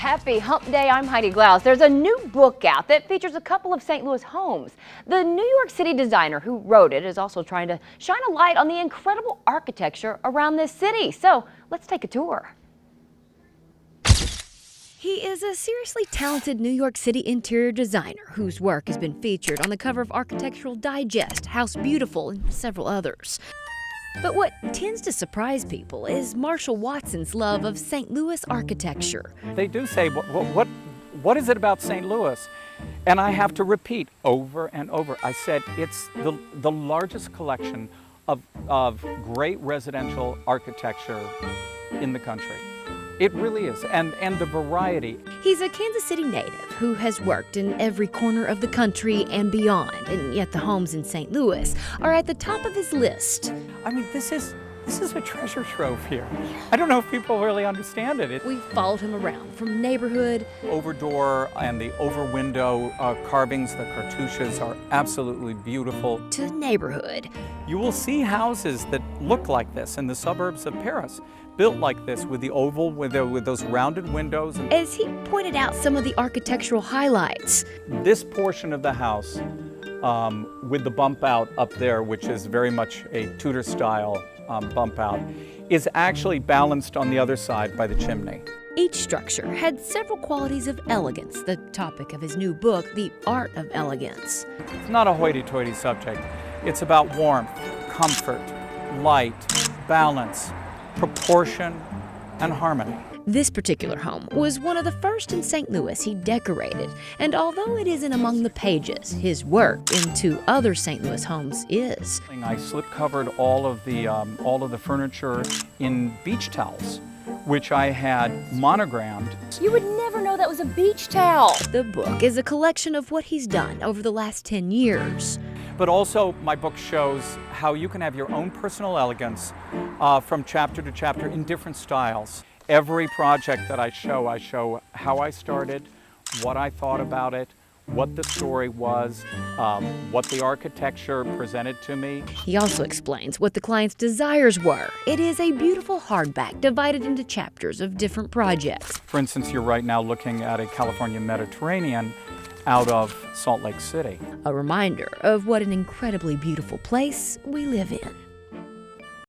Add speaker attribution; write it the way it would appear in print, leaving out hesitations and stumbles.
Speaker 1: Happy Hump Day, I'm Heidi Glaus. There's a new book out that features a couple of St. Louis homes. The New York City designer who wrote it is also trying to shine a light on the incredible architecture around this city. So let's take a tour. He is a seriously talented New York City interior designer whose work has been featured on the cover of Architectural Digest, House Beautiful, and several others. But what tends to surprise people is Marshall Watson's love of St. Louis architecture.
Speaker 2: They do say, what is it about St. Louis? And I have to repeat over and over. I said it's the largest collection of great residential architecture in the country. It really is, and the variety.
Speaker 1: He's a Kansas City native who has worked in every corner of the country and beyond, and yet the homes in St. Louis are at the top of his list.
Speaker 2: I mean, this is a treasure trove here. I don't know if people really understand it.
Speaker 1: We've followed him around from neighborhood.
Speaker 2: Over door and the over window carvings, the cartouches are absolutely beautiful.
Speaker 1: To neighborhood.
Speaker 2: You will see houses that look like this in the suburbs of Paris, built like this with the oval, with those rounded windows.
Speaker 1: As he pointed out some of the architectural highlights.
Speaker 2: This portion of the house with the bump out up there, which is very much a Tudor style bump out, is actually balanced on the other side by the chimney.
Speaker 1: Each structure had several qualities of elegance, the topic of his new book, The Art of Elegance.
Speaker 2: It's not a hoity-toity subject. It's about warmth, comfort, light, balance, proportion, and harmony.
Speaker 1: This particular home was one of the first in St. Louis he decorated, and although it isn't among the pages, his work into other St. Louis homes is.
Speaker 2: I slip-covered all of the furniture in beach towels, which I had monogrammed.
Speaker 1: You would never know that was a beach towel. The book is a collection of what he's done over the last 10 years.
Speaker 2: But also, my book shows how you can have your own personal elegance from chapter to chapter in different styles. Every project that I show how I started, what I thought about it, what the story was, what the architecture presented to me.
Speaker 1: He also explains what the client's desires were. It is a beautiful hardback divided into chapters of different projects.
Speaker 2: For instance, you're right now looking at a California Mediterranean out of Salt Lake City.
Speaker 1: A reminder of what an incredibly beautiful place we live in.